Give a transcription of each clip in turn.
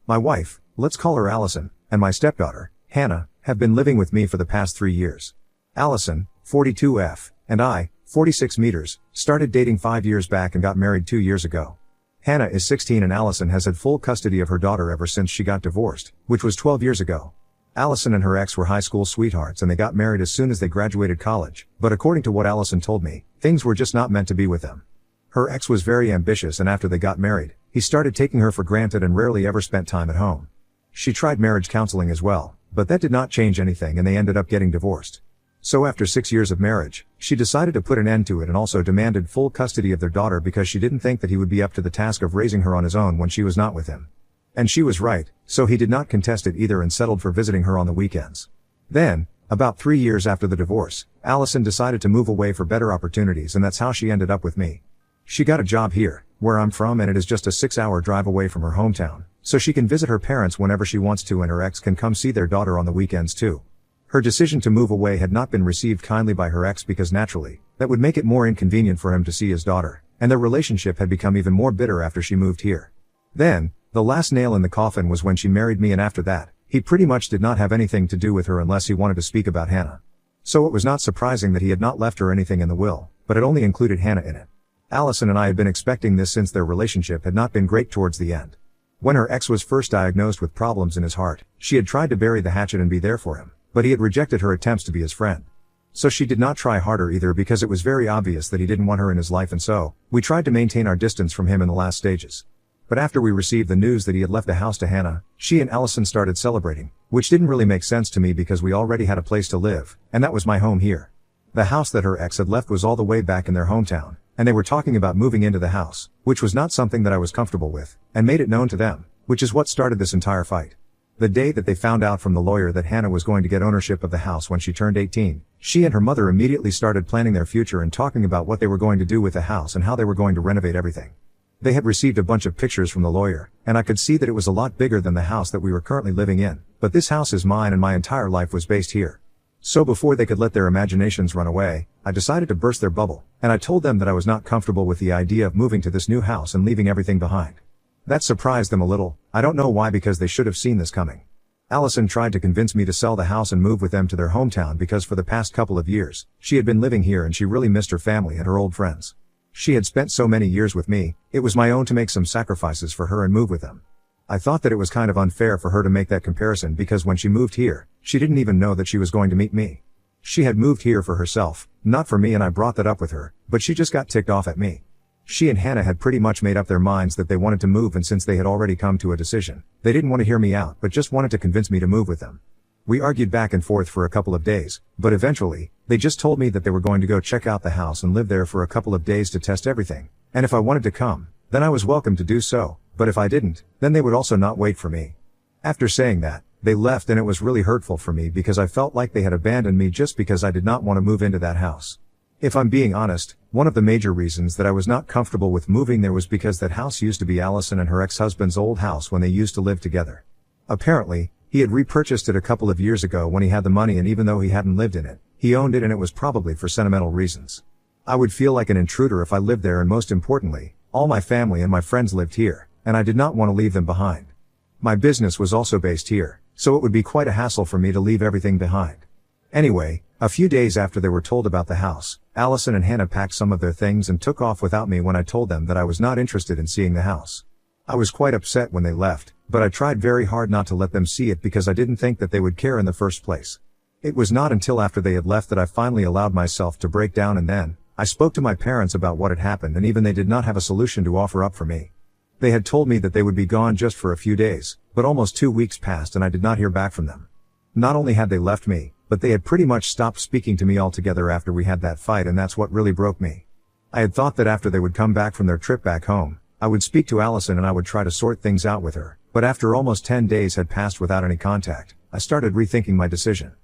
My wife, let's call her Allison, and my stepdaughter, Hannah, have been living with me for the past 3 years. Allison, 42F, and I, 46 meters, started dating 5 years back and got married 2 years ago. Hannah is 16 and Allison has had full custody of her daughter ever since she got divorced, which was 12 years ago. Allison and her ex were high school sweethearts and they got married as soon as they graduated college, but according to what Allison told me, things were just not meant to be with them. Her ex was very ambitious and after they got married, he started taking her for granted and rarely ever spent time at home. She tried marriage counseling as well, but that did not change anything and they ended up getting divorced. So after 6 years of marriage, she decided to put an end to it and also demanded full custody of their daughter because she didn't think that he would be up to the task of raising her on his own when she was not with him. And she was right, so he did not contest it either and settled for visiting her on the weekends. Then, about 3 years after the divorce, Allison decided to move away for better opportunities and that's how she ended up with me. She got a job here, where I'm from and it is just a 6-hour drive away from her hometown, so she can visit her parents whenever she wants to and her ex can come see their daughter on the weekends too. Her decision to move away had not been received kindly by her ex because naturally, that would make it more inconvenient for him to see his daughter, and their relationship had become even more bitter after she moved here. Then, the last nail in the coffin was when she married me and after that, he pretty much did not have anything to do with her unless he wanted to speak about Hannah. So it was not surprising that he had not left her anything in the will, but it only included Hannah in it. Allison and I had been expecting this since their relationship had not been great towards the end. When her ex was first diagnosed with problems in his heart, she had tried to bury the hatchet and be there for him, but he had rejected her attempts to be his friend. So she did not try harder either because it was very obvious that he didn't want her in his life and so, we tried to maintain our distance from him in the last stages. But after we received the news that he had left the house to Hannah, she and Allison started celebrating, which didn't really make sense to me because we already had a place to live, and that was my home here. The house that her ex had left was all the way back in their hometown, and they were talking about moving into the house, which was not something that I was comfortable with, and made it known to them, which is what started this entire fight. The day that they found out from the lawyer that Hannah was going to get ownership of the house when she turned 18, she and her mother immediately started planning their future and talking about what they were going to do with the house and how they were going to renovate everything. They had received a bunch of pictures from the lawyer, and I could see that it was a lot bigger than the house that we were currently living in, but this house is mine and my entire life was based here. So before they could let their imaginations run away, I decided to burst their bubble, and I told them that I was not comfortable with the idea of moving to this new house and leaving everything behind. That surprised them a little, I don't know why because they should have seen this coming. Allison tried to convince me to sell the house and move with them to their hometown because for the past couple of years, she had been living here and she really missed her family and her old friends. She had spent so many years with me, it was my own to make some sacrifices for her and move with them. I thought that it was kind of unfair for her to make that comparison because when she moved here, she didn't even know that she was going to meet me. She had moved here for herself, not for me and I brought that up with her, but she just got ticked off at me. She and Hannah had pretty much made up their minds that they wanted to move and since they had already come to a decision, they didn't want to hear me out but just wanted to convince me to move with them. We argued back and forth for a couple of days, but eventually, they just told me that they were going to go check out the house and live there for a couple of days to test everything, and if I wanted to come, then I was welcome to do so, but if I didn't, then they would also not wait for me. After saying that, they left and it was really hurtful for me because I felt like they had abandoned me just because I did not want to move into that house. If I'm being honest, one of the major reasons that I was not comfortable with moving there was because that house used to be Allison and her ex-husband's old house when they used to live together. Apparently, he had repurchased it a couple of years ago when he had the money and even though he hadn't lived in it, he owned it and it was probably for sentimental reasons. I would feel like an intruder if I lived there and most importantly, all my family and my friends lived here, and I did not want to leave them behind. My business was also based here, so it would be quite a hassle for me to leave everything behind. Anyway, a few days after they were told about the house, Allison and Hannah packed some of their things and took off without me when I told them that I was not interested in seeing the house. I was quite upset when they left, but I tried very hard not to let them see it because I didn't think that they would care in the first place. It was not until after they had left that I finally allowed myself to break down and then, I spoke to my parents about what had happened and even they did not have a solution to offer up for me. They had told me that they would be gone just for a few days, but almost 2 weeks passed and I did not hear back from them. Not only had they left me, but they had pretty much stopped speaking to me altogether after we had that fight and that's what really broke me. I had thought that after they would come back from their trip back home, I would speak to Allison and I would try to sort things out with her, but after almost 10 days had passed without any contact, I started rethinking my decision.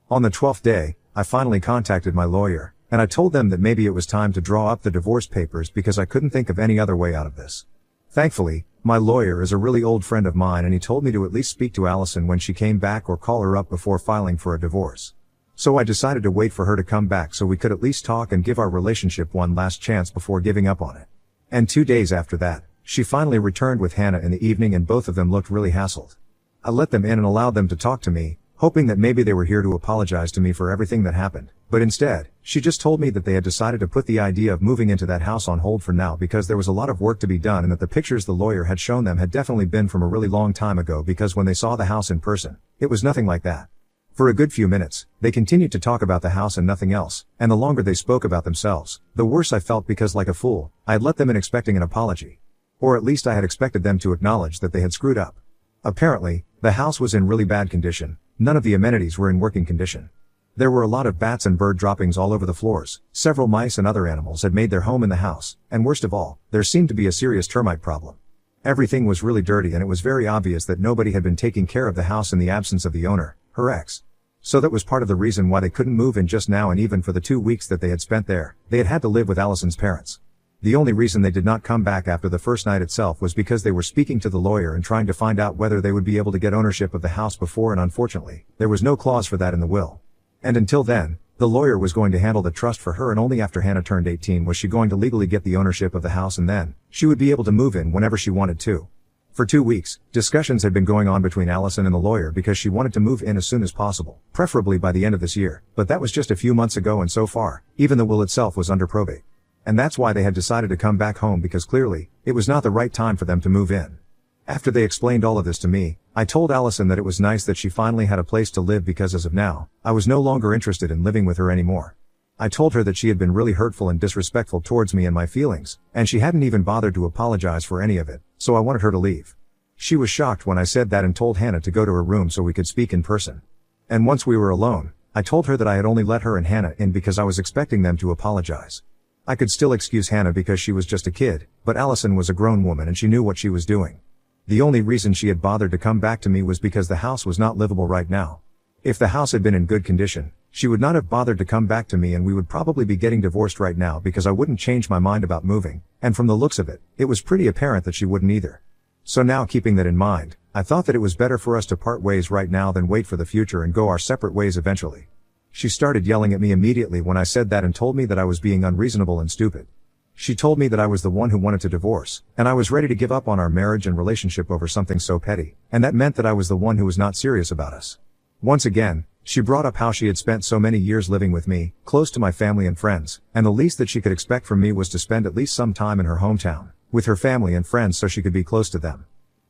On the 12th day, I finally contacted my lawyer, and I told them that maybe it was time to draw up the divorce papers because I couldn't think of any other way out of this. Thankfully, my lawyer is a really old friend of mine and he told me to at least speak to Allison when she came back or call her up before filing for a divorce. So I decided to wait for her to come back so we could at least talk and give our relationship one last chance before giving up on it. And 2 days after that, She finally returned with Hannah in the evening and both of them looked really hassled. I let them in and allowed them to talk to me, hoping that maybe they were here to apologize to me for everything that happened, but instead, she just told me that they had decided to put the idea of moving into that house on hold for now because there was a lot of work to be done and that the pictures the lawyer had shown them had definitely been from a really long time ago because when they saw the house in person, it was nothing like that. For a good few minutes, they continued to talk about the house and nothing else, and the longer they spoke about themselves, the worse I felt because like a fool, I had let them in expecting an apology. Or at least I had expected them to acknowledge that they had screwed up. Apparently, the house was in really bad condition. None of the amenities were in working condition. There were a lot of bats and bird droppings all over the floors, several mice and other animals had made their home in the house, and worst of all, there seemed to be a serious termite problem. Everything was really dirty and it was very obvious that nobody had been taking care of the house in the absence of the owner, her ex. So that was part of the reason why they couldn't move in just now, and even for the 2 weeks that they had spent there, they had had to live with Allison's parents. The only reason they did not come back after the first night itself was because they were speaking to the lawyer and trying to find out whether they would be able to get ownership of the house before, and unfortunately, there was no clause for that in the will. And until then, the lawyer was going to handle the trust for her, and only after Hannah turned 18 was she going to legally get the ownership of the house, and then, she would be able to move in whenever she wanted to. For 2 weeks, discussions had been going on between Allison and the lawyer because she wanted to move in as soon as possible, preferably by the end of this year, but that was just a few months ago, and so far, even the will itself was under probate. And that's why they had decided to come back home, because clearly, it was not the right time for them to move in. After they explained all of this to me, I told Allison that it was nice that she finally had a place to live because as of now, I was no longer interested in living with her anymore. I told her that she had been really hurtful and disrespectful towards me and my feelings, and she hadn't even bothered to apologize for any of it, so I wanted her to leave. She was shocked when I said that and told Hannah to go to her room so we could speak in person. And once we were alone, I told her that I had only let her and Hannah in because I was expecting them to apologize. I could still excuse Hannah because she was just a kid, but Allison was a grown woman and she knew what she was doing. The only reason she had bothered to come back to me was because the house was not livable right now. If the house had been in good condition, she would not have bothered to come back to me, and we would probably be getting divorced right now because I wouldn't change my mind about moving, and from the looks of it, it was pretty apparent that she wouldn't either. So now, keeping that in mind, I thought that it was better for us to part ways right now than wait for the future and go our separate ways eventually. She started yelling at me immediately when I said that and told me that I was being unreasonable and stupid. She told me that I was the one who wanted to divorce, and I was ready to give up on our marriage and relationship over something so petty, and that meant that I was the one who was not serious about us. Once again, she brought up how she had spent so many years living with me, close to my family and friends, and the least that she could expect from me was to spend at least some time in her hometown, with her family and friends so she could be close to them.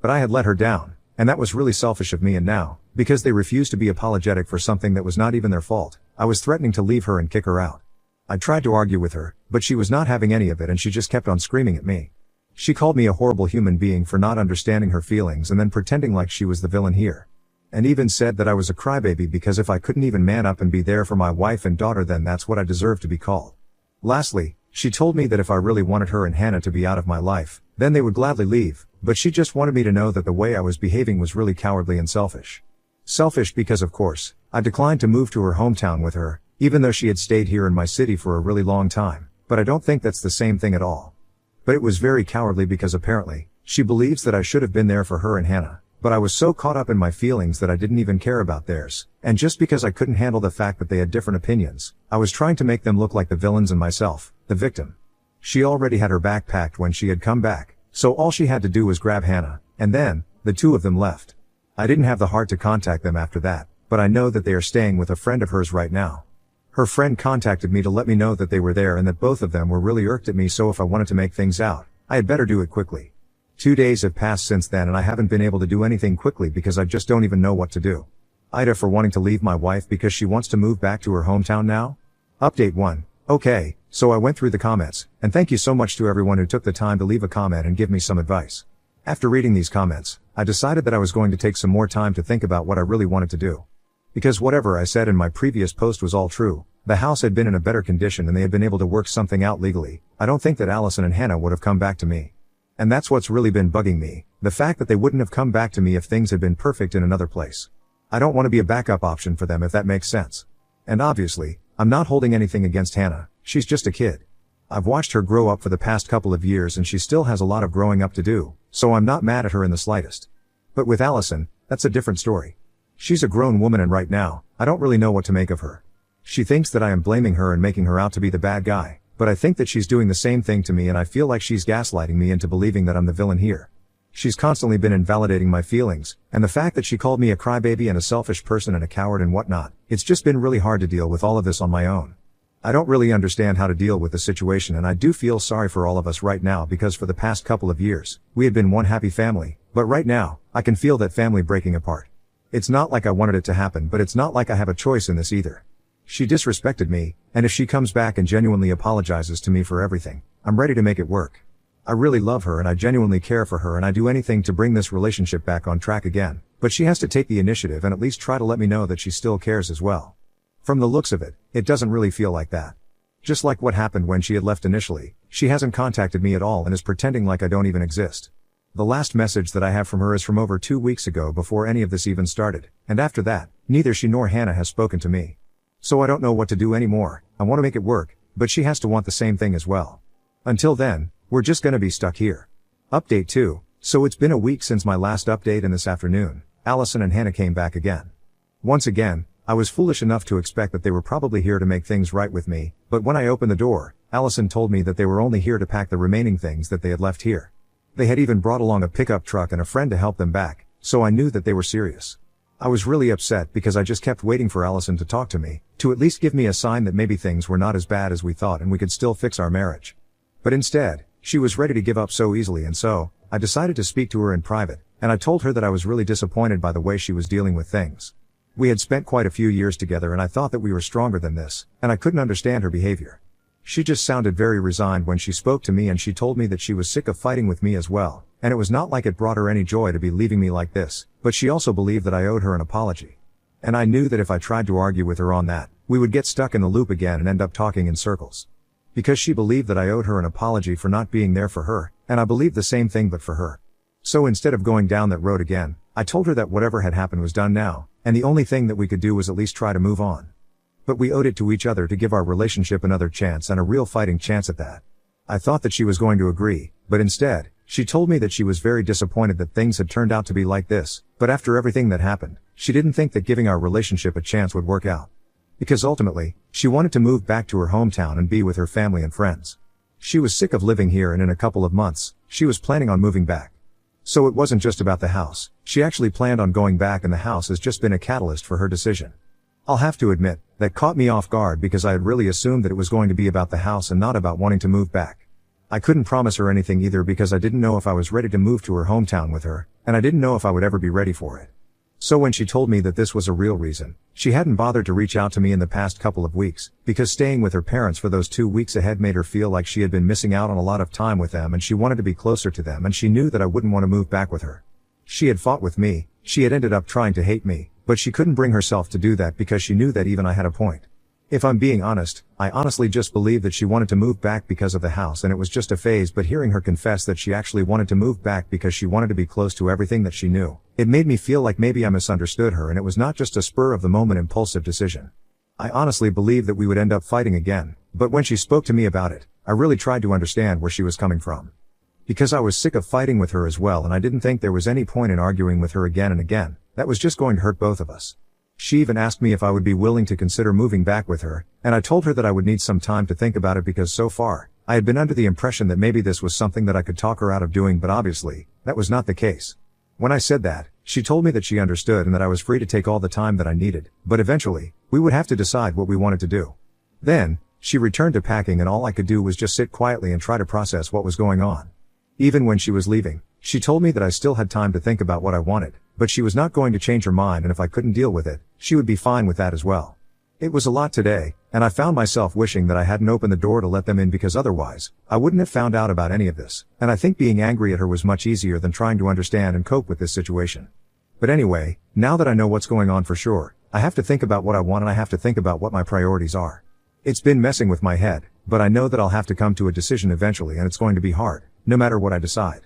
But I had let her down, and that was really selfish of me, and now, because they refused to be apologetic for something that was not even their fault, I was threatening to leave her and kick her out. I tried to argue with her, but she was not having any of it and she just kept on screaming at me. She called me a horrible human being for not understanding her feelings and then pretending like she was the villain here. And even said that I was a crybaby because if I couldn't even man up and be there for my wife and daughter, then that's what I deserved to be called. Lastly, she told me that if I really wanted her and Hannah to be out of my life, then they would gladly leave, but she just wanted me to know that the way I was behaving was really cowardly and selfish. Selfish because, of course, I declined to move to her hometown with her, even though she had stayed here in my city for a really long time, but I don't think that's the same thing at all. But it was very cowardly because apparently, she believes that I should have been there for her and Hannah, but I was so caught up in my feelings that I didn't even care about theirs, and just because I couldn't handle the fact that they had different opinions, I was trying to make them look like the villains and myself, the victim. She already had her bag packed when she had come back, so all she had to do was grab Hannah, and then, the two of them left. I didn't have the heart to contact them after that, but I know that they are staying with a friend of hers right now. Her friend contacted me to let me know that they were there and that both of them were really irked at me, so if I wanted to make things out, I had better do it quickly. 2 days have passed since then and I haven't been able to do anything quickly because I just don't even know what to do. Ida for wanting to leave my wife because she wants to move back to her hometown now? Update 1. Okay, so I went through the comments, and thank you so much to everyone who took the time to leave a comment and give me some advice. After reading these comments, I decided that I was going to take some more time to think about what I really wanted to do. Because whatever I said in my previous post was all true. The house had been in a better condition and they had been able to work something out legally. I don't think that Allison and Hannah would have come back to me. And that's what's really been bugging me, the fact that they wouldn't have come back to me if things had been perfect in another place. I don't want to be a backup option for them, if that makes sense. And obviously, I'm not holding anything against Hannah, she's just a kid. I've watched her grow up for the past couple of years and she still has a lot of growing up to do, so I'm not mad at her in the slightest. But with Allison, that's a different story. She's a grown woman and right now, I don't really know what to make of her. She thinks that I am blaming her and making her out to be the bad guy, but I think that she's doing the same thing to me, and I feel like she's gaslighting me into believing that I'm the villain here. She's constantly been invalidating my feelings, and the fact that she called me a crybaby and a selfish person and a coward and whatnot, it's just been really hard to deal with all of this on my own. I don't really understand how to deal with the situation, and I do feel sorry for all of us right now, because for the past couple of years, we had been one happy family, but right now, I can feel that family breaking apart. It's not like I wanted it to happen, but it's not like I have a choice in this either. She disrespected me, and if she comes back and genuinely apologizes to me for everything, I'm ready to make it work. I really love her and I genuinely care for her, and I do anything to bring this relationship back on track again, but she has to take the initiative and at least try to let me know that she still cares as well. From the looks of it, it doesn't really feel like that. Just like what happened when she had left initially, she hasn't contacted me at all and is pretending like I don't even exist. The last message that I have from her is from over 2 weeks ago, before any of this even started, and after that, neither she nor Hannah has spoken to me. So I don't know what to do anymore. I want to make it work, but she has to want the same thing as well. Until then, we're just gonna be stuck here. Update 2. So it's been a week since my last update, and this afternoon, Allison and Hannah came back again. Once again, I was foolish enough to expect that they were probably here to make things right with me, but when I opened the door, Allison told me that they were only here to pack the remaining things that they had left here. They had even brought along a pickup truck and a friend to help them back, so I knew that they were serious. I was really upset because I just kept waiting for Allison to talk to me, to at least give me a sign that maybe things were not as bad as we thought and we could still fix our marriage. But instead, she was ready to give up so easily, and so, I decided to speak to her in private, and I told her that I was really disappointed by the way she was dealing with things. We had spent quite a few years together and I thought that we were stronger than this, and I couldn't understand her behavior. She just sounded very resigned when she spoke to me, and she told me that she was sick of fighting with me as well, and it was not like it brought her any joy to be leaving me like this, but she also believed that I owed her an apology. And I knew that if I tried to argue with her on that, we would get stuck in the loop again and end up talking in circles. Because she believed that I owed her an apology for not being there for her, and I believed the same thing but for her. So instead of going down that road again, I told her that whatever had happened was done now, and the only thing that we could do was at least try to move on. But we owed it to each other to give our relationship another chance, and a real fighting chance at that. I thought that she was going to agree, but instead, she told me that she was very disappointed that things had turned out to be like this, but after everything that happened, she didn't think that giving our relationship a chance would work out. Because ultimately, she wanted to move back to her hometown and be with her family and friends. She was sick of living here, and in a couple of months, she was planning on moving back. So it wasn't just about the house, she actually planned on going back, and the house has just been a catalyst for her decision. I'll have to admit, that caught me off guard because I had really assumed that it was going to be about the house and not about wanting to move back. I couldn't promise her anything either because I didn't know if I was ready to move to her hometown with her, and I didn't know if I would ever be ready for it. So when she told me that this was a real reason, she hadn't bothered to reach out to me in the past couple of weeks, because staying with her parents for those 2 weeks ahead made her feel like she had been missing out on a lot of time with them, and she wanted to be closer to them, and she knew that I wouldn't want to move back with her. She had fought with me, she had ended up trying to hate me, but she couldn't bring herself to do that because she knew that even I had a point. If I'm being honest, I honestly just believed that she wanted to move back because of the house and it was just a phase, but hearing her confess that she actually wanted to move back because she wanted to be close to everything that she knew, it made me feel like maybe I misunderstood her and it was not just a spur of the moment impulsive decision. I honestly believed that we would end up fighting again, but when she spoke to me about it, I really tried to understand where she was coming from. Because I was sick of fighting with her as well, and I didn't think there was any point in arguing with her again and again. That was just going to hurt both of us. She even asked me if I would be willing to consider moving back with her, and I told her that I would need some time to think about it because so far, I had been under the impression that maybe this was something that I could talk her out of doing, but obviously, that was not the case. When I said that, she told me that she understood and that I was free to take all the time that I needed, but eventually, we would have to decide what we wanted to do. Then, she returned to packing and all I could do was just sit quietly and try to process what was going on. Even when she was leaving, she told me that I still had time to think about what I wanted, but she was not going to change her mind, and if I couldn't deal with it, she would be fine with that as well. It was a lot today, and I found myself wishing that I hadn't opened the door to let them in because otherwise, I wouldn't have found out about any of this, and I think being angry at her was much easier than trying to understand and cope with this situation. But anyway, now that I know what's going on for sure, I have to think about what I want and I have to think about what my priorities are. It's been messing with my head, but I know that I'll have to come to a decision eventually and it's going to be hard, no matter what I decide.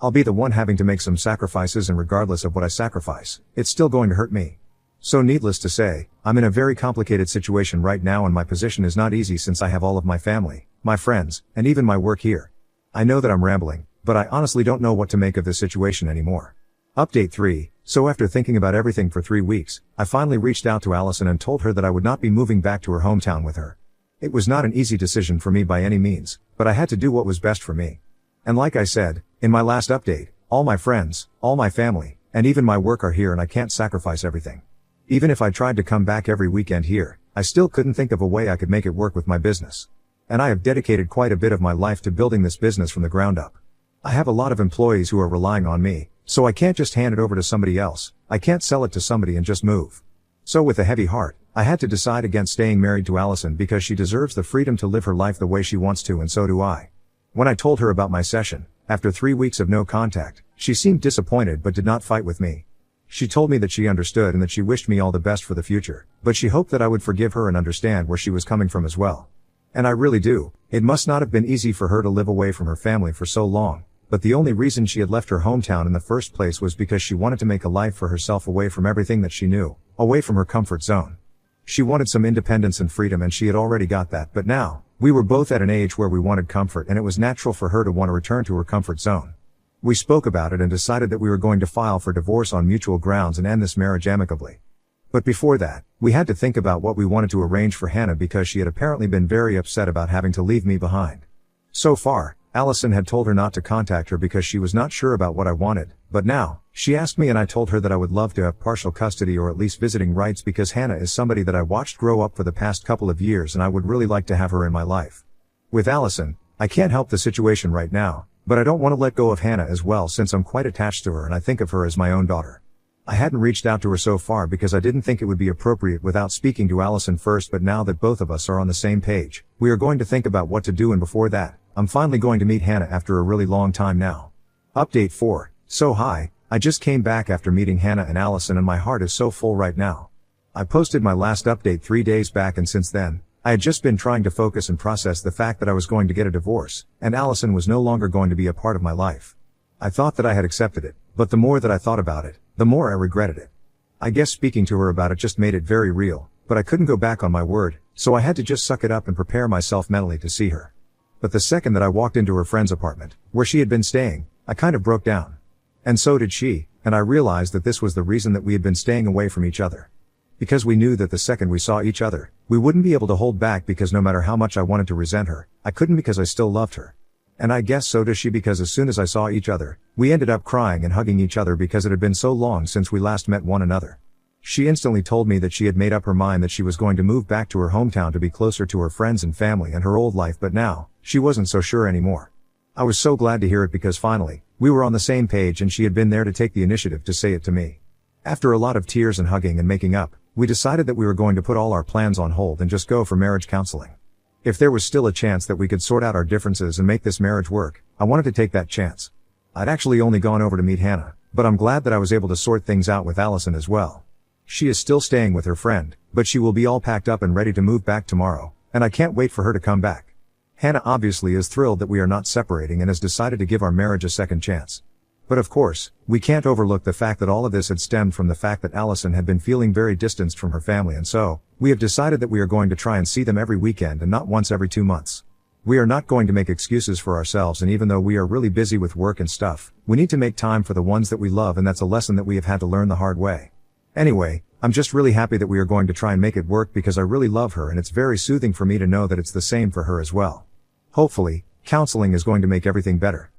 I'll be the one having to make some sacrifices, and regardless of what I sacrifice, it's still going to hurt me. So needless to say, I'm in a very complicated situation right now and my position is not easy since I have all of my family, my friends, and even my work here. I know that I'm rambling, but I honestly don't know what to make of this situation anymore. Update 3. So after thinking about everything for 3 weeks, I finally reached out to Allison and told her that I would not be moving back to her hometown with her. It was not an easy decision for me by any means, but I had to do what was best for me. And like I said, in my last update, all my friends, all my family, and even my work are here and I can't sacrifice everything. Even if I tried to come back every weekend here, I still couldn't think of a way I could make it work with my business. And I have dedicated quite a bit of my life to building this business from the ground up. I have a lot of employees who are relying on me, so I can't just hand it over to somebody else. I can't sell it to somebody and just move. So with a heavy heart, I had to decide against staying married to Allison because she deserves the freedom to live her life the way she wants to, and so do I. When I told her about my session, after 3 weeks of no contact, she seemed disappointed but did not fight with me. She told me that she understood and that she wished me all the best for the future, but she hoped that I would forgive her and understand where she was coming from as well. And I really do. It must not have been easy for her to live away from her family for so long, but the only reason she had left her hometown in the first place was because she wanted to make a life for herself away from everything that she knew, away from her comfort zone. She wanted some independence and freedom, and she had already got that, but now, we were both at an age where we wanted comfort, and it was natural for her to want to return to her comfort zone. We spoke about it and decided that we were going to file for divorce on mutual grounds and end this marriage amicably. But before that, we had to think about what we wanted to arrange for Hannah because she had apparently been very upset about having to leave me behind. So far, Allison had told her not to contact her because she was not sure about what I wanted, but now, she asked me and I told her that I would love to have partial custody or at least visiting rights because Hannah is somebody that I watched grow up for the past couple of years and I would really like to have her in my life. With Allison, I can't help the situation right now, but I don't want to let go of Hannah as well since I'm quite attached to her and I think of her as my own daughter. I hadn't reached out to her so far because I didn't think it would be appropriate without speaking to Allison first, but now that both of us are on the same page, we are going to think about what to do, and before that, I'm finally going to meet Hannah after a really long time now. Update 4. So hi, I just came back after meeting Hannah and Allison and my heart is so full right now. I posted my last update 3 days back and since then, I had just been trying to focus and process the fact that I was going to get a divorce, and Allison was no longer going to be a part of my life. I thought that I had accepted it, but the more that I thought about it, the more I regretted it. I guess speaking to her about it just made it very real, but I couldn't go back on my word, so I had to just suck it up and prepare myself mentally to see her. But the second that I walked into her friend's apartment, where she had been staying, I kind of broke down. And so did she, and I realized that this was the reason that we had been staying away from each other. Because we knew that the second we saw each other, we wouldn't be able to hold back because no matter how much I wanted to resent her, I couldn't because I still loved her. And I guess so does she because as soon as I saw each other, we ended up crying and hugging each other because it had been so long since we last met one another. She instantly told me that she had made up her mind that she was going to move back to her hometown to be closer to her friends and family and her old life, but now, she wasn't so sure anymore. I was so glad to hear it because finally, we were on the same page and she had been there to take the initiative to say it to me. After a lot of tears and hugging and making up, we decided that we were going to put all our plans on hold and just go for marriage counseling. If there was still a chance that we could sort out our differences and make this marriage work, I wanted to take that chance. I'd actually only gone over to meet Hannah, but I'm glad that I was able to sort things out with Allison as well. She is still staying with her friend, but she will be all packed up and ready to move back tomorrow, and I can't wait for her to come back. Hannah obviously is thrilled that we are not separating and has decided to give our marriage a second chance. But of course, we can't overlook the fact that all of this had stemmed from the fact that Allison had been feeling very distanced from her family, and so, we have decided that we are going to try and see them every weekend and not once every 2 months. We are not going to make excuses for ourselves, and even though we are really busy with work and stuff, we need to make time for the ones that we love, and that's a lesson that we have had to learn the hard way. Anyway, I'm just really happy that we are going to try and make it work because I really love her and it's very soothing for me to know that it's the same for her as well. Hopefully, counseling is going to make everything better.